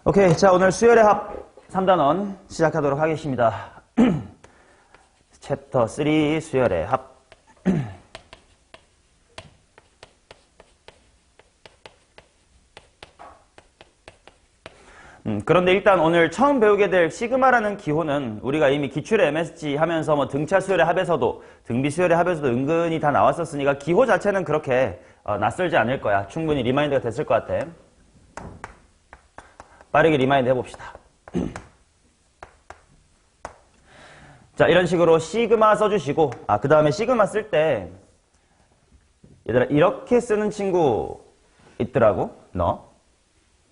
오케이. 자, 오늘 수열의 합 3단원 시작하도록 하겠습니다. 챕터 3 수열의 합. 그런데 일단 오늘 처음 배우게 될 시그마라는 기호는 우리가 이미 기출의 MSG 하면서 뭐 등차 수열의 합에서도 등비 수열의 합에서도 은근히 다 나왔었으니까 기호 자체는 그렇게 낯설지 않을 거야. 충분히 리마인드가 됐을 것 같아. 빠르게 리마인드 해봅시다. 자, 이런 식으로 시그마 써주시고, 그 다음에 시그마 쓸 때, 얘들아, 이렇게 쓰는 친구 있더라고, 너.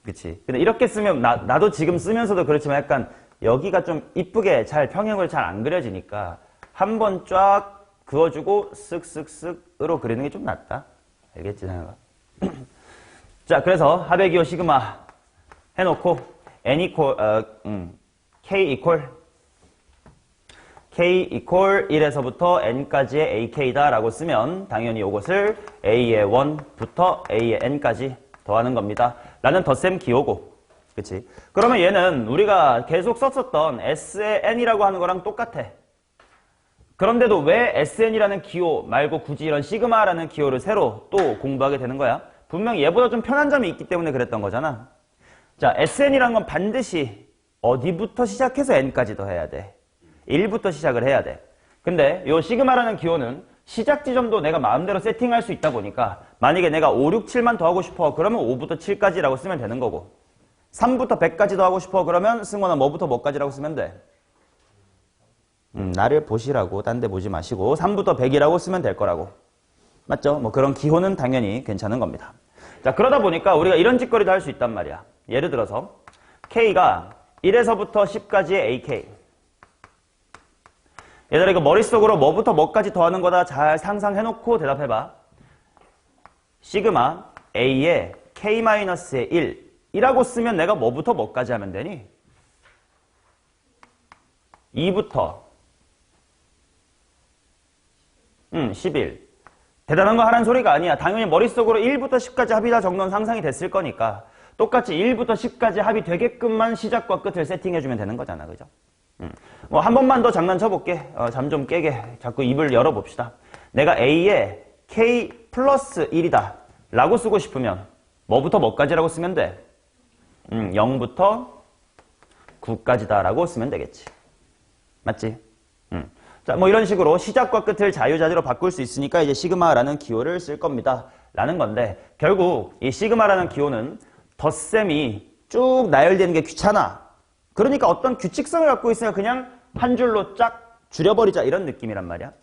그치? 근데 이렇게 쓰면, 나도 지금 쓰면서도 그렇지만 약간 여기가 좀 이쁘게 잘 평행을 잘 안 그려지니까 한번 쫙 그어주고 쓱쓱쓱으로 그리는 게 좀 낫다. 알겠지, 생각아? 자, 그래서 합의 기호 시그마 해놓고 n equal, k equal 1에서부터 n까지의 ak다 라고 쓰면 당연히 이것을 a의 1부터 a의 n까지 더하는 겁니다. 라는 덧셈 기호고, 그치? 그러면 얘는 우리가 계속 썼었던 s의 n이라고 하는 거랑 똑같아. 그런데도 왜 sn이라는 기호 말고 굳이 이런 시그마라는 기호를 새로 또 공부하게 되는 거야? 분명히 얘보다 좀 편한 점이 있기 때문에 그랬던 거잖아. 자, sn이란 건 반드시 어디부터 시작해서 n까지 더해야 돼? 1부터 시작을 해야 돼. 근데 요 시그마라는 기호는 시작 지점도 내가 마음대로 세팅할 수 있다 보니까 만약에 내가 5, 6, 7만 더하고 싶어 그러면 5부터 7까지라고 쓰면 되는 거고 3부터 100까지 더하고 싶어 그러면 승원아 뭐부터 뭐까지라고 쓰면 돼? 나를 보시라고 딴 데 보지 마시고 3부터 100이라고 쓰면 될 거라고. 맞죠? 뭐 그런 기호는 당연히 괜찮은 겁니다. 자, 그러다 보니까 우리가 이런 짓거리도 할 수 있단 말이야. 예를 들어서 K가 1에서부터 10까지의 AK. 얘들아, 이거 머릿속으로 뭐부터 뭐까지 더하는 거다 잘 상상해놓고 대답해봐. 시그마 A에 K-의 1이라고 쓰면 내가 뭐부터 뭐까지 하면 되니? 2부터 11. 대단한 거 하라는 소리가 아니야. 당연히 머릿속으로 1부터 10까지 합이 다 정론 상상이 됐을 거니까 똑같이 1부터 10까지 합이 되게끔만 시작과 끝을 세팅해주면 되는 거잖아. 그죠? 뭐 한 번만 더 장난쳐볼게. 잠 좀 깨게. 자꾸 입을 열어봅시다. 내가 A에 K 플러스 1이다 라고 쓰고 싶으면 뭐부터 뭐까지라고 쓰면 돼? 0부터 9까지다 라고 쓰면 되겠지. 맞지? 자, 뭐 이런 식으로 시작과 끝을 자유자재로 바꿀 수 있으니까 이제 시그마라는 기호를 쓸 겁니다. 라는 건데 결국 이 시그마라는 기호는 덧셈이 쭉 나열되는 게 귀찮아. 그러니까 어떤 규칙성을 갖고 있으니까 그냥 한 줄로 쫙 줄여버리자 이런 느낌이란 말이야.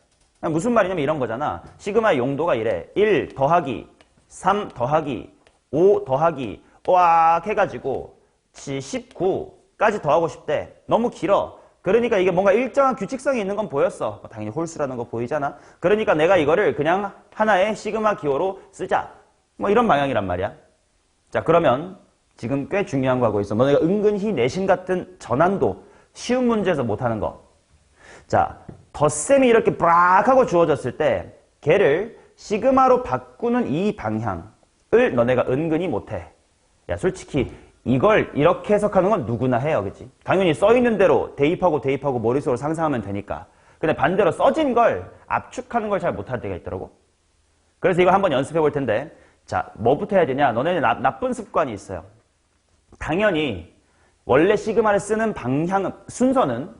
무슨 말이냐면 이런 거잖아. 시그마의 용도가 이래. 1 더하기 3 더하기 5 더하기 꽉 해가지고 19까지 더하고 싶대. 너무 길어. 그러니까 이게 뭔가 일정한 규칙성이 있는 건 보였어. 당연히 홀수라는 거 보이잖아. 그러니까 내가 이거를 그냥 하나의 시그마 기호로 쓰자. 뭐 이런 방향이란 말이야. 자, 그러면 지금 꽤 중요한 거 하고 있어. 너네가 은근히 내신 같은 전환도 쉬운 문제에서 못하는 거. 자, 덧셈이 이렇게 빡 하고 주어졌을 때 걔를 시그마로 바꾸는 이 방향을 너네가 은근히 못해. 야, 솔직히 이걸 이렇게 해석하는 건 누구나 해요. 그치? 당연히 써있는 대로 대입하고 머릿속으로 상상하면 되니까. 근데 반대로 써진 걸 압축하는 걸 잘 못할 때가 있더라고. 그래서 이거 한번 연습해 볼 텐데 자, 뭐부터 해야 되냐? 너네는 나쁜 습관이 있어요. 당연히 원래 시그마를 쓰는 순서는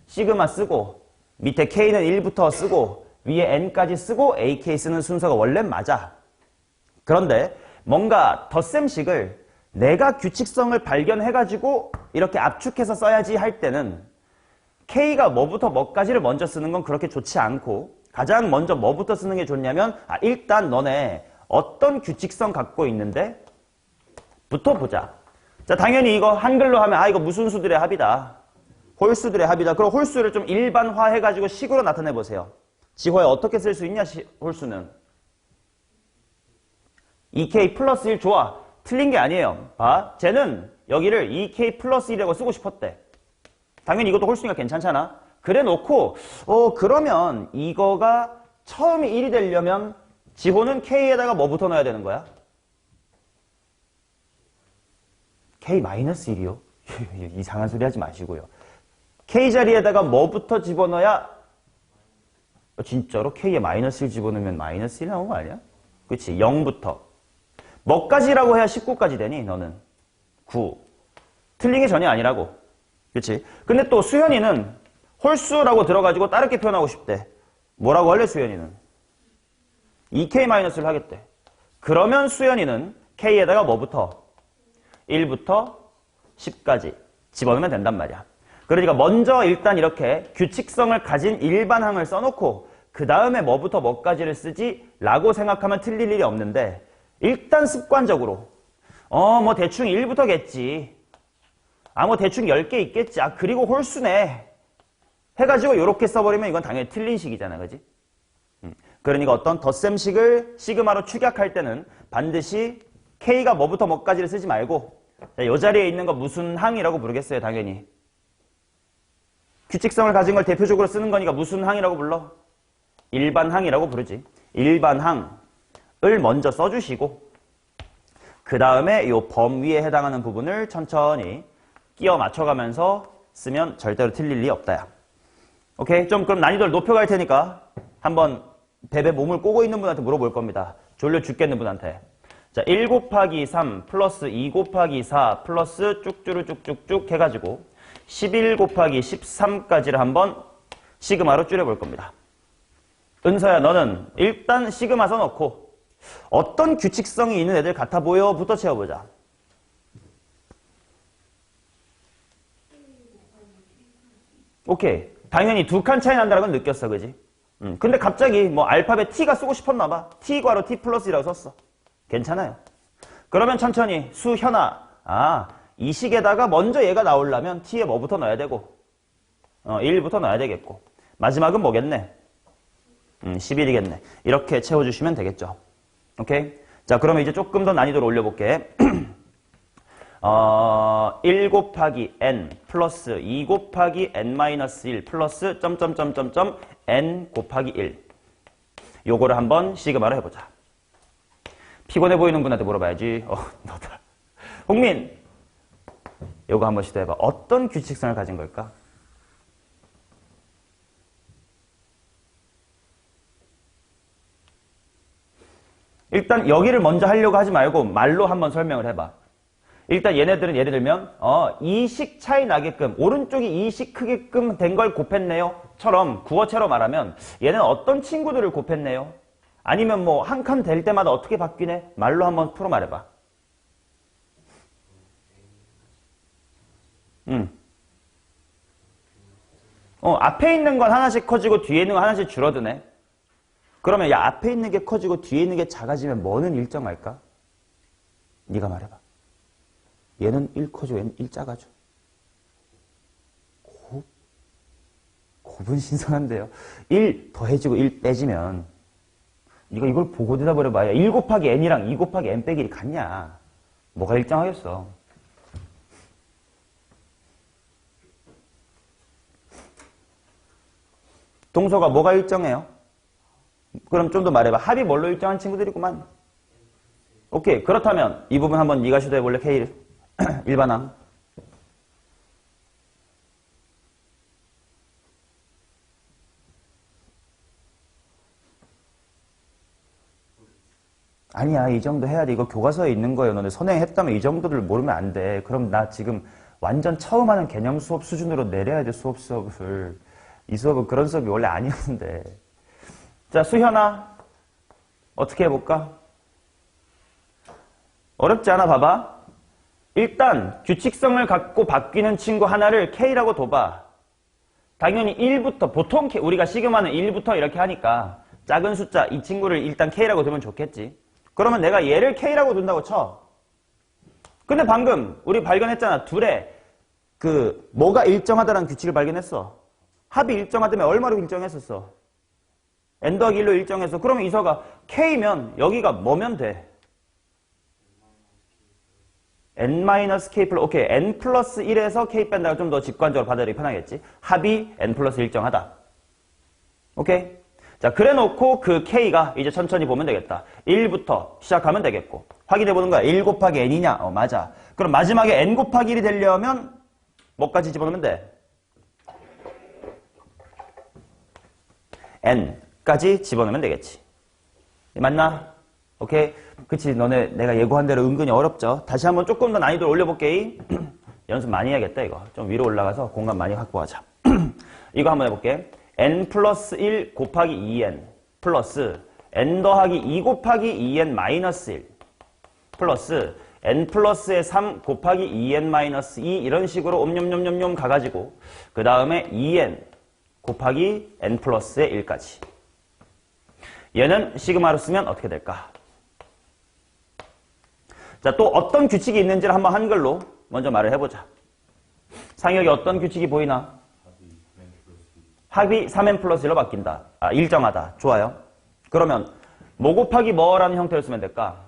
시그마 쓰고 밑에 K는 1부터 쓰고 위에 N까지 쓰고 AK 쓰는 순서가 원래 맞아. 그런데 뭔가 덧셈식을 내가 규칙성을 발견해가지고 이렇게 압축해서 써야지 할 때는 K가 뭐부터 뭐까지를 먼저 쓰는 건 그렇게 좋지 않고 가장 먼저 뭐부터 쓰는 게 좋냐면 일단 너네 어떤 규칙성 갖고 있는데 부터 보자. 자, 당연히 이거 한글로 하면 이거 무슨 수들의 합이다. 홀수들의 합이다. 그럼 홀수를 좀 일반화해가지고 식으로 나타내보세요. 지호야 어떻게 쓸 수 있냐 홀수는. 2K 플러스 1 좋아. 틀린 게 아니에요. 쟤는 여기를 2K 플러스 1이라고 쓰고 싶었대. 당연히 이것도 홀수니까 괜찮잖아. 그래 놓고 그러면 이거가 처음이 1이 되려면 지호는 K에다가 뭐부터 넣어야 되는 거야? K-1이요? 이상한 소리 하지 마시고요. K 자리에다가 뭐부터 집어넣어야 진짜로 K에 -1 집어넣으면 -1 나오는 거 아니야? 그치? 0부터 뭐까지라고 해야 19까지 되니? 너는 9. 틀린 게 전혀 아니라고. 그치? 근데 또 수현이는 홀수라고 들어가지고 다르게 표현하고 싶대. 뭐라고 할래 수현이는? 2K-를 하겠대. 그러면 수현이는 K에다가 뭐부터? 1부터 10까지 집어넣으면 된단 말이야. 그러니까 먼저 일단 이렇게 규칙성을 가진 일반항을 써놓고 그 다음에 뭐부터 뭐까지를 쓰지? 라고 생각하면 틀릴 일이 없는데 일단 습관적으로 뭐 대충 1부터겠지. 뭐 대충 10개 있겠지. 그리고 홀수네. 해가지고 이렇게 써버리면 이건 당연히 틀린 식이잖아. 그지? 그러니까 어떤 덧셈식을 시그마로 축약할 때는 반드시 K가 뭐부터 뭐까지를 쓰지 말고 이 자리에 있는 거 무슨 항이라고 부르겠어요. 당연히. 규칙성을 가진 걸 대표적으로 쓰는 거니까 무슨 항이라고 불러? 일반항이라고 부르지. 일반항을 먼저 써주시고 그 다음에 이 범위에 해당하는 부분을 천천히 끼워 맞춰가면서 쓰면 절대로 틀릴 리 없다야. 오케이? 좀 그럼 난이도를 높여갈 테니까 한번 베베 몸을 꼬고 있는 분한테 물어볼 겁니다. 졸려 죽겠는 분한테. 자, 1 곱하기 3 플러스 2 곱하기 4 플러스 쭉쭉쭉쭉쭉 해가지고 11 곱하기 13까지를 한번 시그마로 줄여볼 겁니다. 은서야, 너는 일단 시그마 써놓고 어떤 규칙성이 있는 애들 같아 보여부터 채워보자. 오케이. 당연히 2칸 차이 난다는 건 느꼈어. 그지? 근데 갑자기 뭐 알파벳 T가 쓰고 싶었나 봐. T 괄호 T 플러스라고 썼어. 괜찮아요. 그러면 천천히 수현아. 이 식에다가 먼저 얘가 나오려면 T에 뭐부터 넣어야 되고 1부터 넣어야 되겠고 마지막은 뭐겠네? 11이겠네. 이렇게 채워주시면 되겠죠. 오케이? 자, 그러면 이제 조금 더 난이도를 올려볼게. 1 곱하기 n 플러스 2 곱하기 n-1 플러스 점점점점점 n 곱하기 1. 요거를 한번 시그마로 해보자. 피곤해 보이는 분한테 물어봐야지. 너다. 홍민, 요거 한번 시도해봐. 어떤 규칙성을 가진 걸까? 일단 여기를 먼저 하려고 하지 말고 말로 한번 설명을 해봐. 일단 얘네들은 예를 들면 이 식 차이 나게끔 오른쪽이 이 식 크게끔 된 걸 곱했네요 처럼 구어체로 말하면 얘는 어떤 친구들을 곱했네요? 아니면 뭐 한 칸 될 때마다 어떻게 바뀌네? 말로 한번 풀어 말해봐. 앞에 있는 건 하나씩 커지고 뒤에 있는 건 하나씩 줄어드네. 그러면 야, 앞에 있는 게 커지고 뒤에 있는 게 작아지면 뭐는 일정할까? 네가 말해봐. 얘는 1 커지고 얘는 1 작아져. 곱은 신선한데요. 1 더해지고 1 빼지면 네가 이걸 보고 대답을 해봐야 1 곱하기 n이랑 2 곱하기 n 빼기 1이 같냐. 뭐가 일정하겠어. 동서가 뭐가 일정해요? 그럼 좀 더 말해봐. 합이 뭘로 일정한 친구들이구만. 오케이. 그렇다면 이 부분 한번 네가 시도해볼래? K를. 일반항. 아니야. 이 정도 해야 돼. 이거 교과서에 있는 거예요. 너네 선행했다면 이 정도를 모르면 안 돼. 그럼 나 지금 완전 처음 하는 개념 수업 수준으로 내려야 돼. 수업을. 이 수업은 그런 수업이 원래 아니었는데. 자, 수현아. 어떻게 해볼까? 어렵지 않아. 봐봐. 일단 규칙성을 갖고 바뀌는 친구 하나를 K라고 둬봐. 당연히 1부터 보통 우리가 시그마는 1부터 이렇게 하니까 작은 숫자 이 친구를 일단 K라고 두면 좋겠지. 그러면 내가 얘를 K라고 둔다고 쳐. 근데 방금 우리 발견했잖아. 둘의 뭐가 일정하다는 규칙을 발견했어. 합이 일정하다면 얼마로 일정했었어? n 더하기 1로 일정해서. 그러면 이서가 K면 여기가 뭐면 돼? n-k 플러스, 오케이. n 플러스 1에서 k 뺀다가 좀 더 직관적으로 받아들이기 편하겠지. 합이 n 플러스 일정하다. 오케이? 자, 그래 놓고 그 k가 이제 천천히 보면 되겠다. 1부터 시작하면 되겠고. 확인해 보는 거야. 1 곱하기 n이냐? 맞아. 그럼 마지막에 n 곱하기 1이 되려면 뭐까지 집어넣으면 돼? n까지 집어넣으면 되겠지. 맞나? 오케이? 그치, 너네 내가 예고한 대로 은근히 어렵죠? 다시 한번 조금 더 난이도를 올려볼게. 연습 많이 해야겠다 이거. 좀 위로 올라가서 공간 많이 확보하자. 이거 한번 해볼게. n 플러스 1 곱하기 2n 플러스 n 더하기 2 곱하기 2n 마이너스 1 플러스 n 플러스의 3 곱하기 2n 마이너스 2 이런 식으로 옴뇸뇸뇸뇸 가가지고 그 다음에 2n 곱하기 n 플러스의 1까지. 얘는 시그마로 쓰면 어떻게 될까? 자, 또 어떤 규칙이 있는지를 한번 한글로 먼저 말을 해보자. 상혁이 어떤 규칙이 보이나? 합이 3n 플러스 1로 바뀐다. 아, 일정하다. 좋아요. 그러면 뭐 곱하기 뭐라는 형태를 쓰면 될까?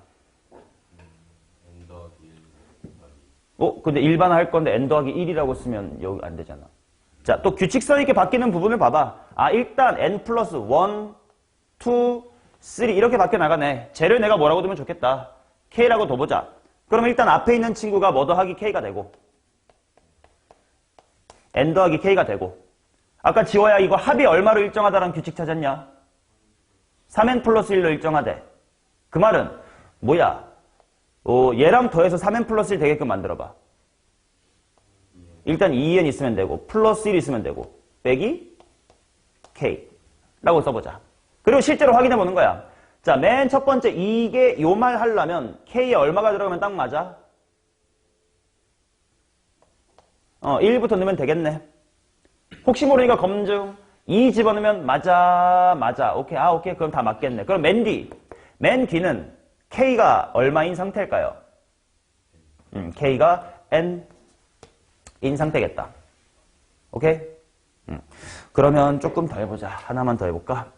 근데 일반화 할 건데 n 더하기 1이라고 쓰면 여기 안 되잖아. 자, 또 규칙성 있게 바뀌는 부분을 봐봐. 아, 일단 n 플러스 1, 2, 3 이렇게 바뀌어 나가네. 쟤를 내가 뭐라고 두면 좋겠다. k라고 둬보자. 그러면 일단 앞에 있는 친구가 뭐 더하기 k가 되고 n 더하기 k가 되고 아까 지워야 이거 합이 얼마로 일정하다라는 규칙 찾았냐? 3n 플러스 1로 일정하대. 그 말은 뭐야? 얘랑 더해서 3n 플러스 1 되게끔 만들어봐. 일단 2n 있으면 되고 플러스 1 있으면 되고 빼기 k 라고 써보자. 그리고 실제로 확인해보는 거야. 자, 맨 첫 번째 이게 요 말 하려면 k에 얼마가 들어가면 딱 맞아? 1부터 넣으면 되겠네. 혹시 모르니까 검증. 2 집어넣으면 맞아. 오케이. 오케이. 그럼 다 맞겠네. 그럼 맨 뒤는 k가 얼마인 상태일까요? k가 n인 상태겠다. 오케이? 그러면 조금 더 해보자. 하나만 더 해볼까?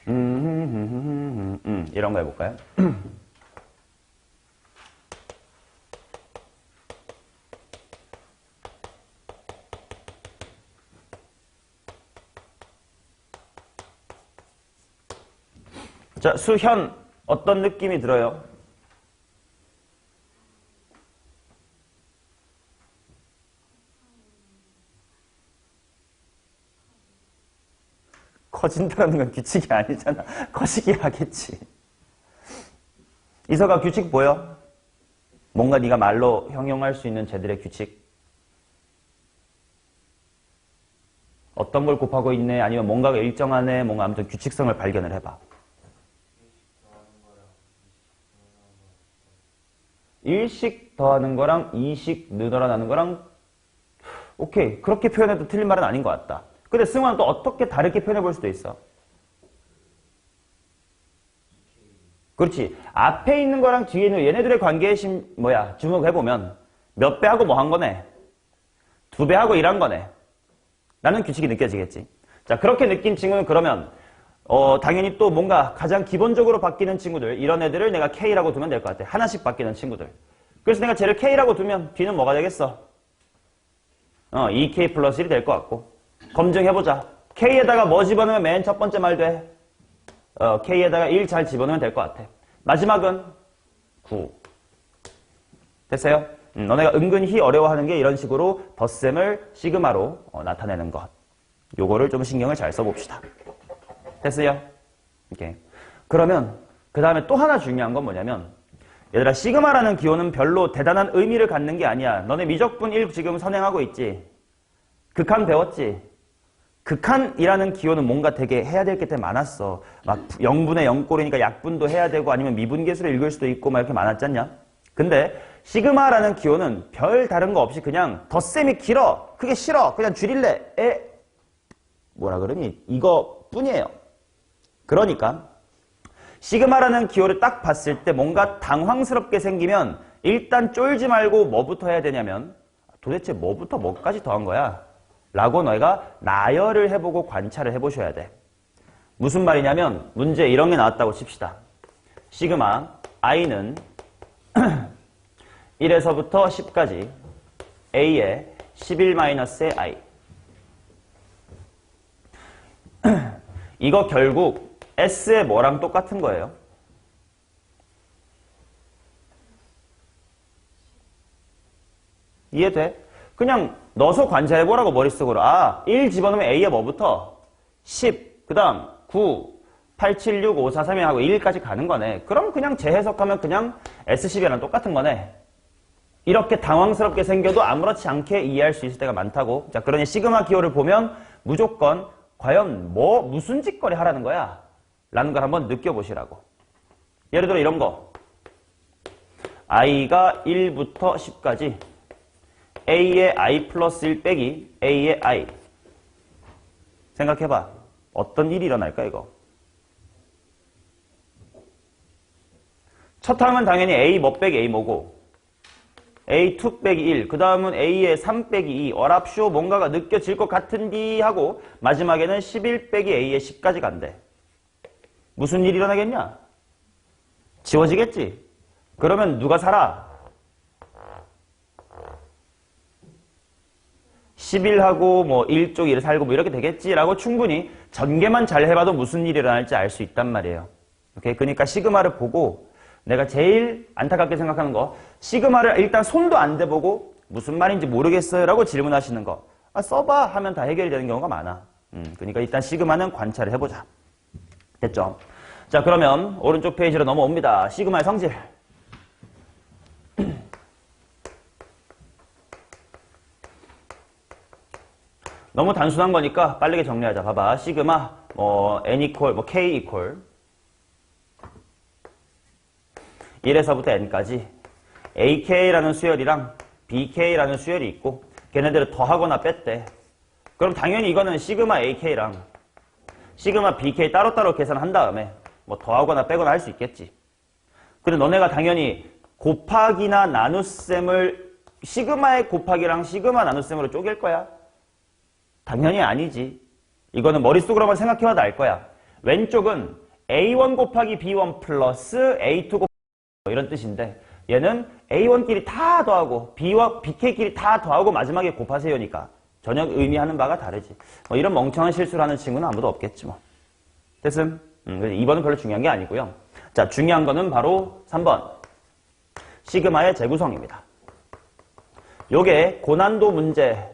이런 거 해볼까요? 자, 수현 어떤 느낌이 들어요? 커진다는 건 규칙이 아니잖아. 커지기 하겠지. 이서가 규칙 보여? 뭔가 네가 말로 형용할 수 있는 쟤들의 규칙? 어떤 걸 곱하고 있네? 아니면 뭔가가 일정하네? 뭔가 아무튼 규칙성을 발견을 해봐. 일식 더하는 거랑 이식 늘어나는 거랑 오케이. 그렇게 표현해도 틀린 말은 아닌 것 같다. 근데 승환은 또 어떻게 다르게 표현해 볼 수도 있어. 그렇지. 앞에 있는 거랑 뒤에 있는 얘네들의 관계에 주목해보면 몇 배 하고 뭐 한 거네? 2배 하고 1한 거네. 라는 규칙이 느껴지겠지. 자, 그렇게 느낀 친구는 그러면 당연히 또 뭔가 가장 기본적으로 바뀌는 친구들 이런 애들을 내가 K라고 두면 될 것 같아. 하나씩 바뀌는 친구들. 그래서 내가 쟤를 K라고 두면 뒤는 뭐가 되겠어? 2K 플러스 1이 될 것 같고. 검증해보자. K에다가 뭐 집어넣으면 맨 첫 번째 말 돼? K에다가 1 잘 집어넣으면 될 것 같아. 마지막은 9. 됐어요? 너네가 은근히 어려워하는 게 이런 식으로 덧셈을 시그마로 나타내는 것. 요거를 좀 신경을 잘 써봅시다. 됐어요? 오케이. 그러면 그 다음에 또 하나 중요한 건 뭐냐면 얘들아 시그마라는 기호는 별로 대단한 의미를 갖는 게 아니야. 너네 미적분 1 지금 선행하고 있지? 극한 배웠지? 극한이라는 기호는 뭔가 되게 해야 될 게 되게 많았어. 막 0분의 0꼴이니까 약분도 해야 되고 아니면 미분계수를 읽을 수도 있고 막 이렇게 많았지 않냐? 근데 시그마라는 기호는 별 다른 거 없이 그냥 덧셈이 길어. 그게 싫어. 그냥 줄일래. 뭐라 그러니? 이거 뿐이에요. 그러니까 시그마라는 기호를 딱 봤을 때 뭔가 당황스럽게 생기면 일단 쫄지 말고 뭐부터 해야 되냐면 도대체 뭐부터 뭐까지 더한 거야? 라고 너희가 나열을 해보고 관찰을 해보셔야 돼. 무슨 말이냐면 문제 이런 게 나왔다고 칩시다. 시그마 i는 1에서부터 10까지 a의 11-의 i. 이거 결국 s의 뭐랑 똑같은 거예요? 이해돼? 그냥 넣어서 관찰해보라고 머릿속으로. 아, 1 집어넣으면 A에 뭐부터? 10, 그 다음 9, 8, 7, 6, 5, 4, 3, 2 하고 1까지 가는 거네. 그럼 그냥 재해석하면 그냥 S12랑 똑같은 거네. 이렇게 당황스럽게 생겨도 아무렇지 않게 이해할 수 있을 때가 많다고. 자, 그러니 시그마 기호를 보면 무조건 과연 무슨 짓거리 하라는 거야? 라는 걸 한번 느껴보시라고. 예를 들어 이런 거. i가 1부터 10까지 a의 i 플러스 1 빼기 a의 i. 생각해봐. 어떤 일이 일어날까 이거? 첫 항은 당연히 a 뭐 빼기 a 뭐고 a2 빼기 1, 그 다음은 a의 3 빼기 2, 어랍쇼 뭔가가 느껴질 것 같은디 하고 마지막에는 11 빼기 a의 10까지 간대. 무슨 일이 일어나겠냐? 지워지겠지? 그러면 누가 살아? 11하고 뭐 1쪽 1을 살고 뭐 이렇게 되겠지라고 충분히 전개만 잘 해봐도 무슨 일이 일어날지 알 수 있단 말이에요. 오케이? 그러니까 시그마를 보고 내가 제일 안타깝게 생각하는 거, 시그마를 일단 손도 안 대보고 무슨 말인지 모르겠어요 라고 질문하시는 거. 아, 써봐 하면 다 해결이 되는 경우가 많아. 그러니까 일단 시그마는 관찰을 해보자. 됐죠? 자, 그러면 오른쪽 페이지로 넘어옵니다. 시그마의 성질. 너무 단순한 거니까 빠르게 정리하자. 봐봐. 시그마, n 이퀄, k 이퀄 1에서부터 n까지 ak라는 수열이랑 bk라는 수열이 있고 걔네들을 더하거나 뺐대. 그럼 당연히 이거는 시그마 ak랑 시그마 bk 따로따로 계산한 다음에 뭐 더하거나 빼거나 할 수 있겠지. 근데 너네가 당연히 곱하기나 나눗셈을 시그마의 곱하기랑 시그마 나눗셈으로 쪼갤 거야? 당연히 아니지. 이거는 머릿속으로만 생각해봐도 알 거야. 왼쪽은 A1 곱하기 B1 플러스 A2 곱하기 이런 뜻인데 얘는 A1끼리 다 더하고 B와 BK끼리 다 더하고 마지막에 곱하세요니까 전혀 의미하는 바가 다르지. 이런 멍청한 실수를 하는 친구는 아무도 없겠지 뭐. 됐음? 2번은 별로 중요한 게 아니고요. 자, 중요한 거는 바로 3번. 시그마의 재구성입니다. 요게 고난도 문제에서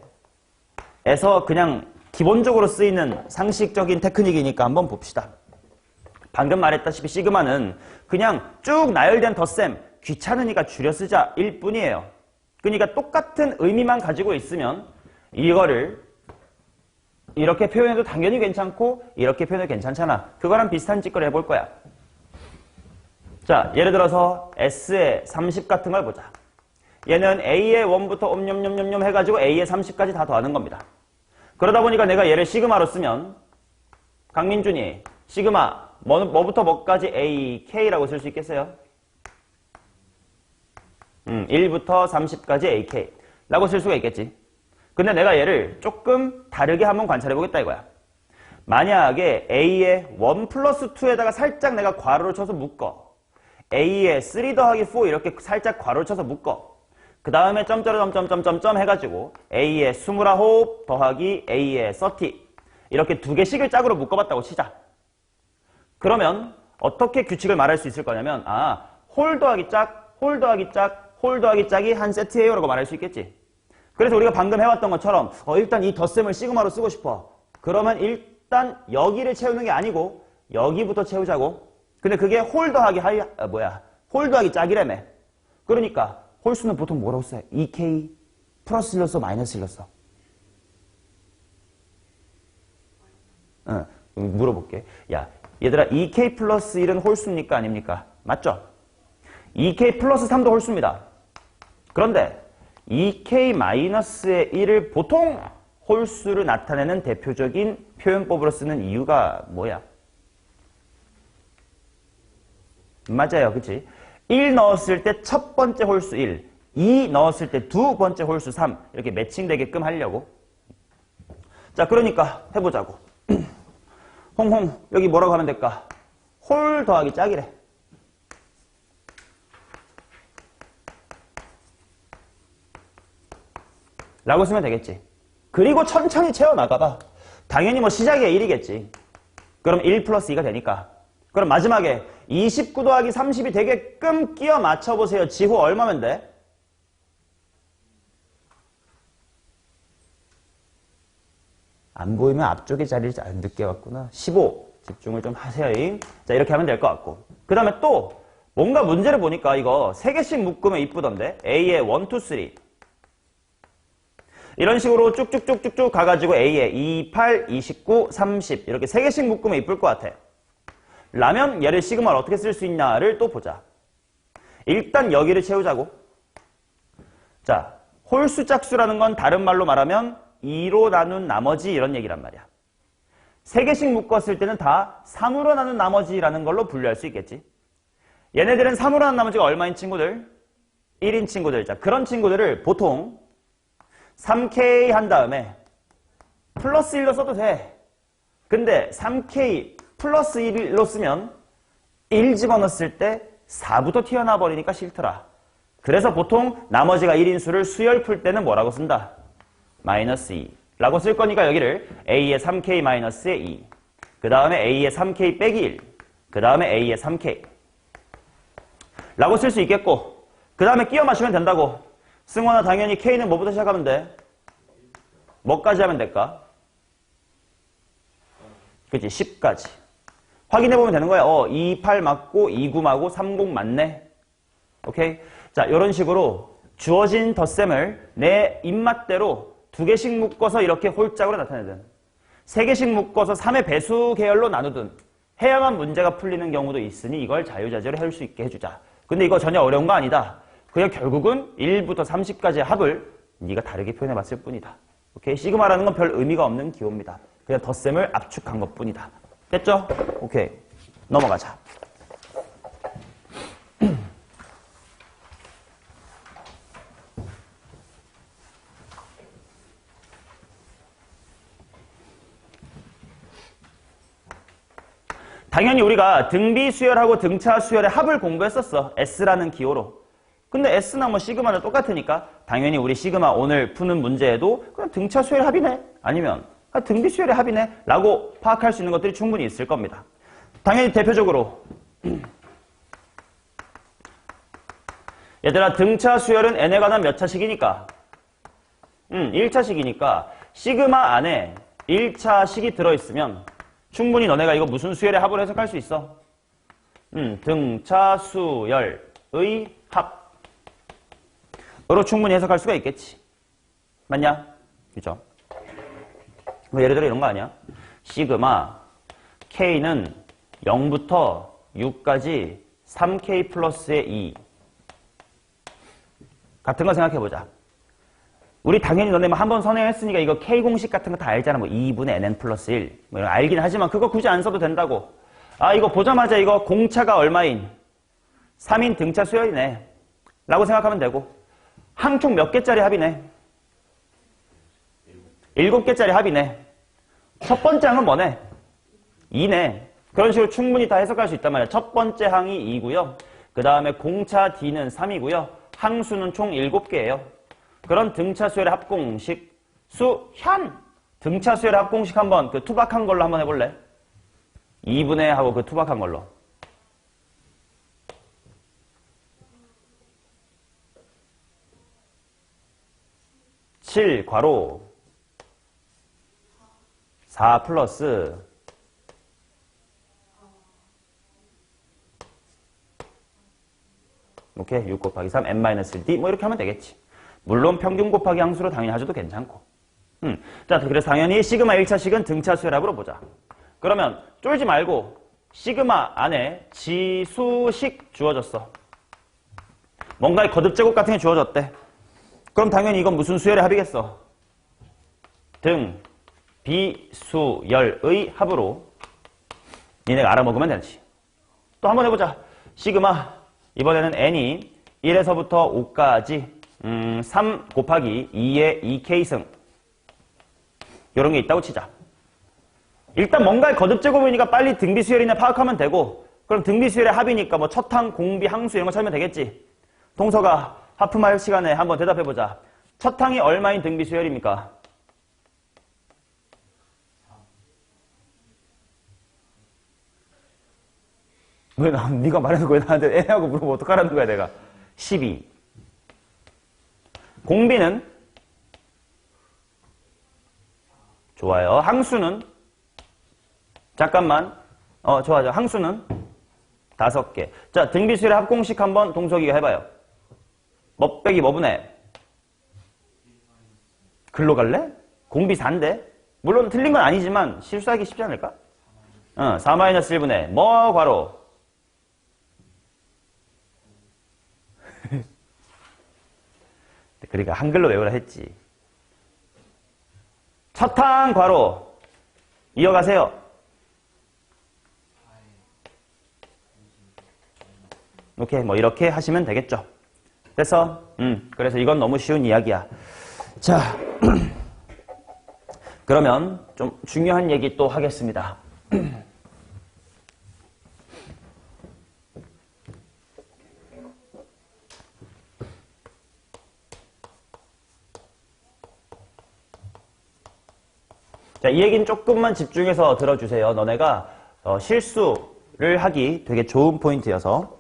그냥 기본적으로 쓰이는 상식적인 테크닉이니까 한번 봅시다. 방금 말했다시피 시그마는 그냥 쭉 나열된 덧셈, 귀찮으니까 줄여 쓰자 일 뿐이에요. 그러니까 똑같은 의미만 가지고 있으면 이거를 이렇게 표현해도 당연히 괜찮고 이렇게 표현해도 괜찮잖아. 그거랑 비슷한 짓거리 해볼 거야. 자, 예를 들어서 S의 30 같은 걸 보자. 얘는 A의 1부터 옴뇸뇸뇸뇸 해가지고 A의 30까지 다 더하는 겁니다. 그러다 보니까 내가 얘를 시그마로 쓰면 강민준이 시그마 뭐부터 뭐까지 AK라고 쓸 수 있겠어요? 1부터 30까지 AK 라고 쓸 수가 있겠지. 근데 내가 얘를 조금 다르게 한번 관찰해 보겠다 이거야. 만약에 A의 1 플러스 2에다가 살짝 내가 괄호를 쳐서 묶어. A의 3 더하기 4 이렇게 살짝 괄호를 쳐서 묶어. 그 다음에 점점점점점점 해가지고 A의 29 더하기 A의 30 이렇게 두 개씩을 짝으로 묶어봤다고 치자. 그러면 어떻게 규칙을 말할 수 있을 거냐면 홀 더하기 짝, 홀 더하기 짝, 홀 더하기 짝이 한 세트예요 라고 말할 수 있겠지. 그래서 우리가 방금 해왔던 것처럼 일단 이 덧셈을 시그마로 쓰고 싶어. 그러면 일단 여기를 채우는 게 아니고 여기부터 채우자고. 근데 그게 홀 더하기 홀 더하기 짝이라며. 그러니까 홀수는 보통 뭐라고 써? 2K 플러스 1로 써, 마이너스 1로 써? 물어볼게. 야, 얘들아 2K 플러스 1은 홀수입니까? 아닙니까? 맞죠? 2K 플러스 3도 홀수입니다. 그런데 2K 마이너스의 1을 보통 홀수를 나타내는 대표적인 표현법으로 쓰는 이유가 뭐야? 맞아요. 그치? 1 넣었을 때 첫 번째 홀수 1, 2 넣었을 때 두 번째 홀수 3 이렇게 매칭되게끔 하려고. 자, 그러니까 해보자고. 홍홍 여기 뭐라고 하면 될까? 홀 더하기 짝이래. 라고 쓰면 되겠지. 그리고 천천히 채워나가봐. 당연히 뭐 시작에 1이겠지. 그럼 1 플러스 2가 되니까. 그럼 마지막에 29 더하기 30이 되게끔 끼워 맞춰보세요. 지호 얼마면 돼? 안 보이면 앞쪽에 자리를 안 늦게 왔구나. 15. 집중을 좀 하세요. 자, 이렇게 하면 될 것 같고. 그 다음에 또 뭔가 문제를 보니까 이거 3개씩 묶으면 이쁘던데. A에 1, 2, 3. 이런 식으로 쭉쭉쭉쭉쭉 가가지고 A에 28, 29, 30 이렇게 3개씩 묶으면 이쁠 것 같아. 라면 얘를 시그마를 어떻게 쓸 수 있냐를 또 보자. 일단 여기를 채우자고. 자, 홀수 짝수라는 건 다른 말로 말하면 2로 나눈 나머지 이런 얘기란 말이야. 3개씩 묶었을 때는 다 3으로 나눈 나머지라는 걸로 분류할 수 있겠지. 얘네들은 3으로 나눈 나머지가 얼마인 친구들? 1인 친구들. 자, 그런 친구들을 보통 3K 한 다음에 플러스 1로 써도 돼. 근데 3K 플러스 1로 쓰면 1 집어넣었을 때 4부터 튀어나와 버리니까 싫더라. 그래서 보통 나머지가 1인 수를 수열 풀 때는 뭐라고 쓴다? 마이너스 2 라고 쓸 거니까 여기를 A의 3K 마이너스의 2, 그 다음에 A의 3K 빼기 1, 그 다음에 A의 3K 라고 쓸 수 있겠고, 그 다음에 끼워 맞추면 된다고. 승원아, 당연히 K는 뭐부터 시작하면 돼? 뭐까지 하면 될까? 그치, 10까지. 확인해보면 되는 거야. 28 맞고 29 맞고 30 맞네. 오케이? 자, 이런 식으로 주어진 덧셈을 내 입맛대로 2개씩 묶어서 이렇게 홀짝으로 나타내든 3개씩 묶어서 3의 배수 계열로 나누든 해야만 문제가 풀리는 경우도 있으니 이걸 자유자재로 할 수 있게 해주자. 근데 이거 전혀 어려운 거 아니다. 그냥 결국은 1부터 30까지의 합을 네가 다르게 표현해봤을 뿐이다. 오케이? 시그마라는 건 별 의미가 없는 기호입니다. 그냥 덧셈을 압축한 것뿐이다. 됐죠? 오케이. 넘어가자. 당연히 우리가 등비 수열하고 등차 수열의 합을 공부했었어. S라는 기호로. 근데 S나 뭐 시그마는 똑같으니까 당연히 우리 시그마 오늘 푸는 문제에도 그냥 등차 수열의 합이네. 아니면 등비 수열의 합이네. 라고 파악할 수 있는 것들이 충분히 있을 겁니다. 당연히 대표적으로 얘들아, 등차 수열은 n에 관한 몇 차식이니까? 1차식이니까 시그마 안에 1차식이 들어있으면 충분히 너네가 이거 무슨 수열의 합을 해석할 수 있어? 등차 수열의 합으로 충분히 해석할 수가 있겠지. 맞냐? 그죠? 뭐 예를 들어 이런 거 아니야? 시그마 K는 0부터 6까지 3K 플러스의 2 같은 거 생각해보자. 우리 당연히 너네 한 번 선행했으니까 이거 K 공식 같은 거 다 알잖아. 뭐 2분의 NN 플러스 1 뭐 이런 알긴 하지만 그거 굳이 안 써도 된다고. 아, 이거 보자마자 이거 공차가 얼마인? 3인 등차 수열이네 라고 생각하면 되고, 항총 몇 개짜리 합이네? 7개짜리 합이네. 첫 번째 항은 뭐네? 2네. 그런 식으로 충분히 다 해석할 수 있단 말이야. 첫 번째 항이 2고요. 그 다음에 공차 D는 3이고요. 항수는 총 7개예요. 그런 등차 수열의 합공식 수현! 등차 수열의 합공식 한번 그 투박한 걸로 한번 해볼래? 2분의 하고 그 투박한 걸로. 7 괄호 4 플러스 오케이 6 곱하기 3 n-d 뭐 이렇게 하면 되겠지. 물론 평균 곱하기 항수로 당연히 하셔도 괜찮고. 자, 그래서 당연히 시그마 1차식은 등차 수열합으로 보자. 그러면 쫄지 말고 시그마 안에 지수식 주어졌어. 뭔가의 거듭제곱 같은 게 주어졌대. 그럼 당연히 이건 무슨 수열의 합이겠어? 등 비수열의 합으로 니네가 알아먹으면 되지. 또 한번 해보자. 시그마 이번에는 n이 1에서부터 5까지 3 곱하기 2의 2k승 이런 게 있다고 치자. 일단 뭔가의 거듭제곱이니까 빨리 등비수열이나 파악하면 되고, 그럼 등비수열의 합이니까 뭐 첫항, 공비, 항수 이런 거 찾으면 되겠지. 동서가 하품할 시간에 한번 대답해보자. 첫항이 얼마인 등비수열입니까? 왜 네가 말해놓고 왜 나한테 애하고 물어보면 어떡하라는 거야 내가. 12. 공비는 좋아요. 항수는? 잠깐만. 좋아요. 항수는? 5개. 자, 등비수열의 합공식 한번 동석이가 해봐요. 뭐 빼기 뭐 분해? 글로 갈래? 공비 4인데? 물론 틀린 건 아니지만 실수하기 쉽지 않을까? 4-1분의 뭐 괄호? 그러니까 한글로 외우라 했지. 첫항 괄호 이어가세요. 오케이, 뭐 이렇게 하시면 되겠죠. 됐어? 그래서 이건 너무 쉬운 이야기야. 자, 그러면 좀 중요한 얘기 또 하겠습니다. 자, 이 얘기는 조금만 집중해서 들어주세요. 너네가 실수를 하기 되게 좋은 포인트여서.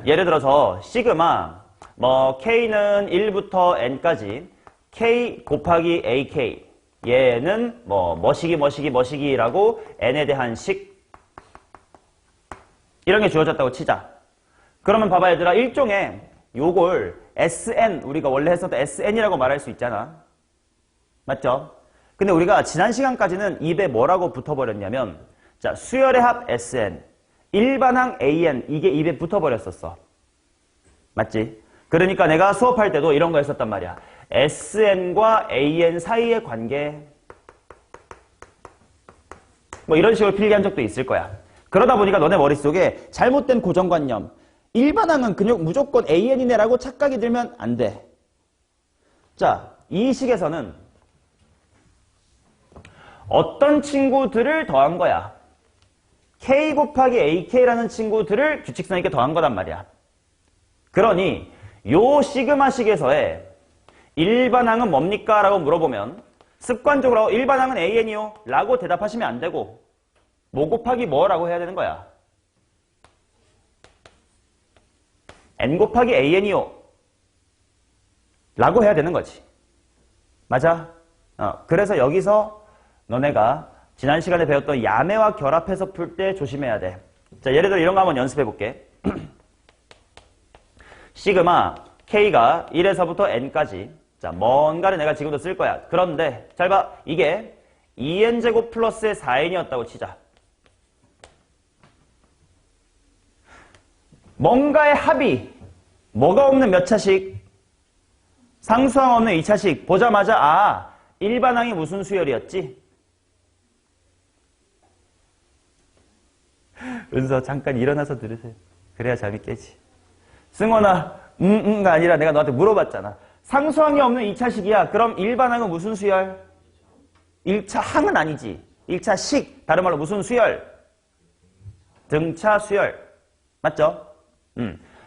예를 들어서 시그마 뭐 K는 1부터 N까지 K 곱하기 AK 얘는 뭐시기라고 N에 대한 식 이런 게 주어졌다고 치자. 그러면 봐봐 얘들아, 일종의 요걸 SN, 우리가 원래 했었던 SN이라고 말할 수 있잖아. 맞죠? 근데 우리가 지난 시간까지는 입에 뭐라고 붙어버렸냐면, 자, 수열의 합 SN, 일반항 AN, 이게 입에 붙어버렸었어. 맞지? 그러니까 내가 수업할 때도 이런 거 했었단 말이야. SN과 AN 사이의 관계, 뭐 이런 식으로 필기한 적도 있을 거야. 그러다 보니까 너네 머릿속에 잘못된 고정관념, 일반항은 그냥 무조건 AN이네라고 착각이 들면 안 돼. 자, 이 식에서는 어떤 친구들을 더한 거야? K 곱하기 AK라는 친구들을 규칙성 있게 더한 거란 말이야. 그러니 요 시그마식에서의 일반항은 뭡니까? 라고 물어보면 습관적으로 일반항은 AN이요 라고 대답하시면 안 되고 뭐 곱하기 뭐라고 해야 되는 거야? N 곱하기 AN이요 라고 해야 되는 거지. 맞아? 그래서 여기서 너네가 지난 시간에 배웠던 야매와 결합해서 풀 때 조심해야 돼. 자, 예를 들어 이런 거 한번 연습해 볼게. 시그마 K가 1에서부터 N까지, 자, 뭔가를 내가 지금도 쓸 거야. 그런데 잘 봐. 이게 2N제곱 플러스의 4N이었다고 치자. 뭔가의 합이 뭐가 없는 몇 차식? 상수항 없는 2차식. 보자마자 일반항이 무슨 수열이었지? 은서 잠깐 일어나서 들으세요. 그래야 잠이 깨지. 승원아 가 아니라 내가 너한테 물어봤잖아. 상수항이 없는 2차식이야. 그럼 일반항은 무슨 수열? 1차 항은 아니지. 1차 식. 다른 말로 무슨 수열? 등차 수열. 맞죠?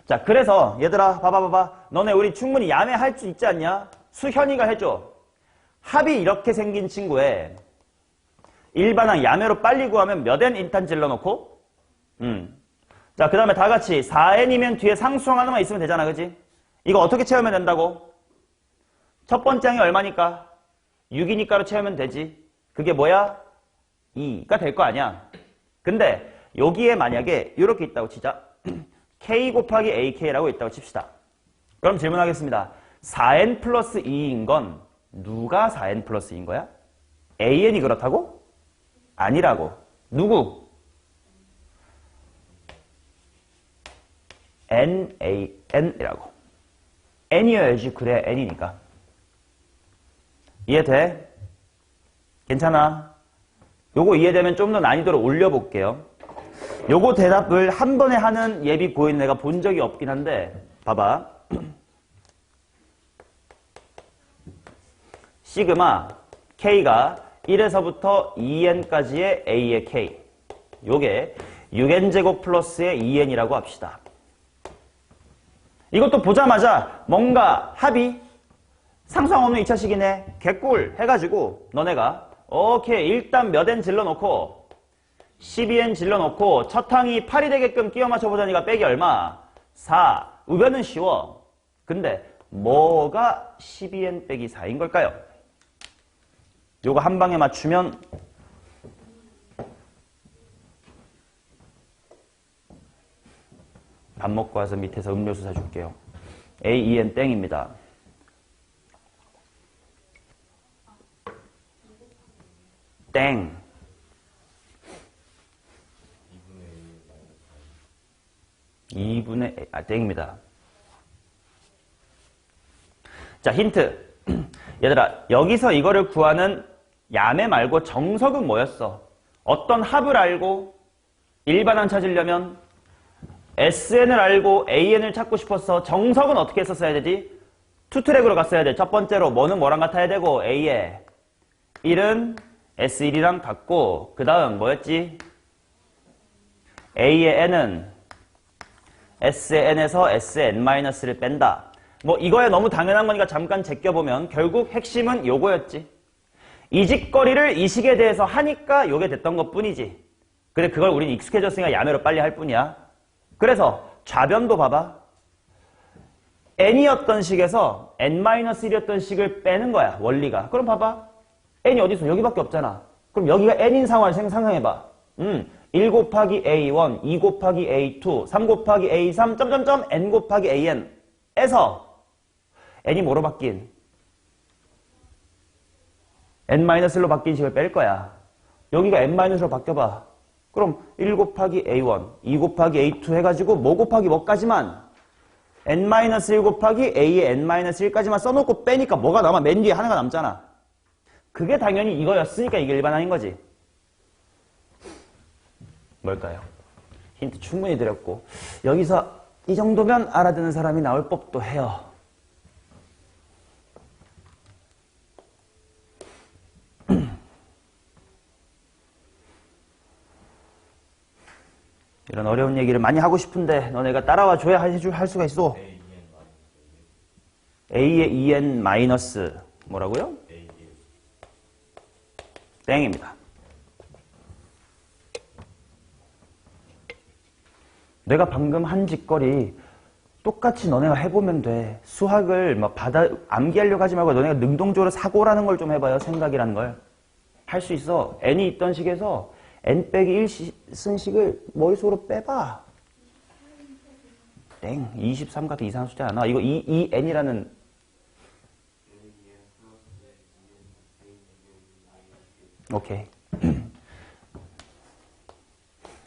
자, 그래서 얘들아 봐봐. 너네 우리 충분히 야매할 수 있지 않냐? 수현이가 해줘. 합이 이렇게 생긴 친구에 일반항 야매로 빨리 구하면 몇 N 일단 질러놓고 자, 그 다음에 다 같이 4N이면 뒤에 상수항 하나만 있으면 되잖아. 그지? 이거 어떻게 채우면 된다고? 첫 번째 항이 얼마니까? 6이니까로 채우면 되지. 그게 뭐야? 2가 될 거 아니야. 근데 여기에 만약에 이렇게 있다고 치자. K 곱하기 AK라고 있다고 칩시다. 그럼 질문하겠습니다. 4N 플러스 2인 건 누가 4N 플러스 2인 거야? AN이 그렇다고? 아니라고. 누구? NAN이라고. N이어야지. 그래 N이니까. 이해돼? 괜찮아? 요거 이해되면 좀 더 난이도를 올려볼게요. 요거 대답을 한 번에 하는 예비 고인 내가 본 적이 없긴 한데 봐봐. 시그마 K가 1에서부터 2N까지의 A의 K, 요게 6N제곱 플러스의 2N이라고 합시다. 이것도 보자마자 뭔가 합이 상수항 없는 2차식이네. 개꿀 해가지고 너네가 오케이 일단 몇 N 질러놓고 12N 질러놓고 첫 항이 8이 되게끔 끼워 맞춰보자니까 빼기 얼마? 4. 우변은 쉬워. 근데 뭐가 12n 빼기 4인 걸까요? 요거 한 방에 맞추면 밥 먹고 와서 밑에서 음료수 사줄게요. AEN 땡입니다. 땡. 2분의 A, 땡입니다. 자, 힌트. 얘들아, 여기서 이거를 구하는 야매 말고 정석은 뭐였어? 어떤 합을 알고 일반항 찾으려면 SN을 알고 AN을 찾고 싶어서 정석은 어떻게 했었어야 되지? 투트랙으로 갔어야 돼. 첫 번째로 뭐는 뭐랑 같아야 되고 A에 1은 S1이랑 같고 그 다음 뭐였지? A의 N은 S의 N에서 S의 N-를 뺀다. 뭐 이거에 너무 당연한 거니까 잠깐 제껴보면 결국 핵심은 요거였지. 이직거리를 이 식에 대해서 하니까 요게 됐던 것 뿐이지. 근데 그걸 우린 익숙해졌으니까 야매로 빨리 할 뿐이야. 그래서 좌변도 봐봐. n이었던 식에서 n-1이었던 식을 빼는 거야. 원리가. 그럼 봐봐. n이 어디 있어? 여기밖에 없잖아. 그럼 여기가 n인 상황을 상상해봐. 1 곱하기 a1, 2 곱하기 a2, 3 곱하기 a3, 점점점 n 곱하기 an 에서 n이 뭐로 바뀐? n-1로 바뀐 식을 뺄 거야. 여기가 n-로 바뀌어봐. 그럼 1 곱하기 a1, 2 곱하기 a2 해가지고 뭐 곱하기 뭐까지만 n-1 곱하기 a의 n-1까지만 써놓고 빼니까 뭐가 남아? 맨 뒤에 하나가 남잖아. 그게 당연히 이거였으니까 이게 일반항인 거지. 뭘까요? 힌트 충분히 드렸고 여기서 이 정도면 알아듣는 사람이 나올 법도 해요. 이런 어려운 얘기를 많이 하고 싶은데 너네가 따라와 줘야 할 수가 있어. A의 2n 마이너스 뭐라고요? 땡입니다. 내가 방금 한 짓거리 똑같이 너네가 해보면 돼. 수학을 막 암기하려고 하지 말고 너네가 능동적으로 사고라는 걸 좀 해봐요. 생각이라는 걸. 할 수 있어. n이 있던 식에서 n 빼기 1 쓴 식을 머릿속으로 빼봐. 땡. 23 같은 이상한 숫자 안 나와. 이거 이 n이라는 오케이.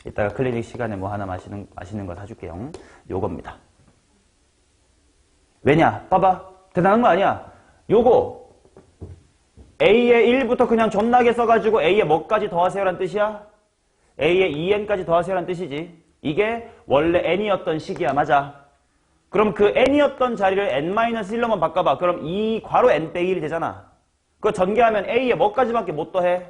이따가 클리닉 시간에 뭐 하나 맛있는 거 사줄게요. 요겁니다. 왜냐? 봐봐. 대단한 거 아니야. 요거 A의 1부터 그냥 존나게 써가지고 A의 뭐까지 더하세요란 뜻이야? A의 2n까지 더하세요란 뜻이지. 이게 원래 n이었던 식이야. 맞아. 그럼 그 n이었던 자리를 n-1로만 바꿔봐. 그럼 이 괄호 n 빼기 1 되잖아. 그거 전개하면 A의 뭐까지밖에 못 더해?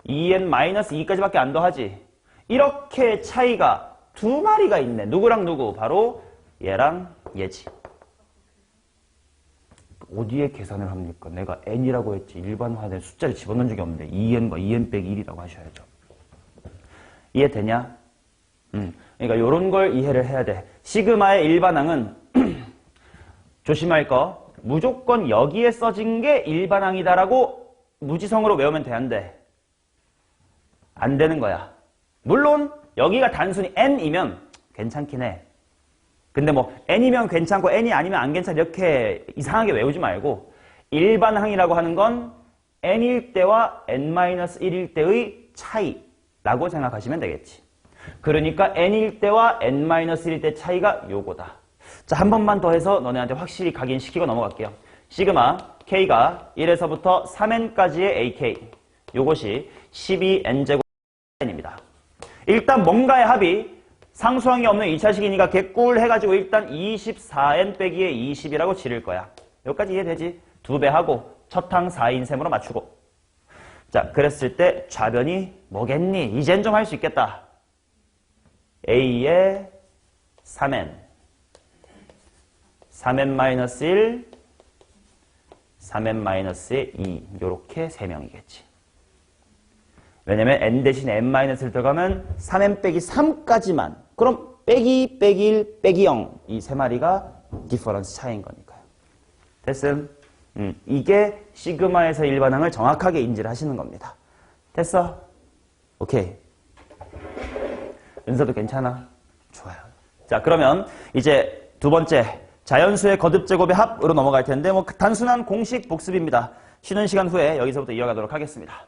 2n-2까지밖에 안 더하지. 이렇게 차이가 두 마리가 있네. 누구랑 누구? 바로 얘랑 얘지. 어디에 계산을 합니까? 내가 n이라고 했지. 일반화된 숫자를 집어넣은 적이 없는데 2n과 2n 빼기 1이라고 하셔야죠. 이해되냐? 그러니까 이런 걸 이해를 해야 돼. 시그마의 일반항은 조심할 거. 무조건 여기에 써진 게 일반항이다라고 무지성으로 외우면 돼. 안 돼. 안 되는 거야. 물론 여기가 단순히 n이면 괜찮긴 해. 근데 뭐 n이면 괜찮고 n이 아니면 안 괜찮아 이렇게 이상하게 외우지 말고 일반항이라고 하는 건 n일 때와 n-1일 때의 차이라고 생각하시면 되겠지. 그러니까 n일 때와 n-1일 때 차이가 요거다. 자, 한 번만 더 해서 너네한테 확실히 각인시키고 넘어갈게요. 시그마 k가 1에서부터 3n까지의 ak 요것이 12n제곱입니다. 일단 뭔가의 합이 상수항이 없는 2차식이니까 개꿀 해가지고 일단 24n 빼기의 20이라고 지를 거야. 여기까지 이해되지? 2배 하고 첫 항 4인 셈으로 맞추고. 자, 그랬을 때 좌변이 뭐겠니? 이젠 좀 할 수 있겠다. a의 3n 3n-1 3n-의 2 요렇게 3명이겠지. 왜냐면 n 대신에 n-를 들어가면 3n 빼기 3까지만 그럼 빼기 1 빼기 0 이 세 마리가 디퍼런스 차이인 거니까요. 됐음? 이게 시그마에서 일반항을 정확하게 인지를 하시는 겁니다. 됐어? 오케이. 은서도 괜찮아? 좋아요. 자, 그러면 이제 두 번째 자연수의 거듭 제곱의 합으로 넘어갈 텐데 뭐 단순한 공식 복습입니다. 쉬는 시간 후에 여기서부터 이어가도록 하겠습니다.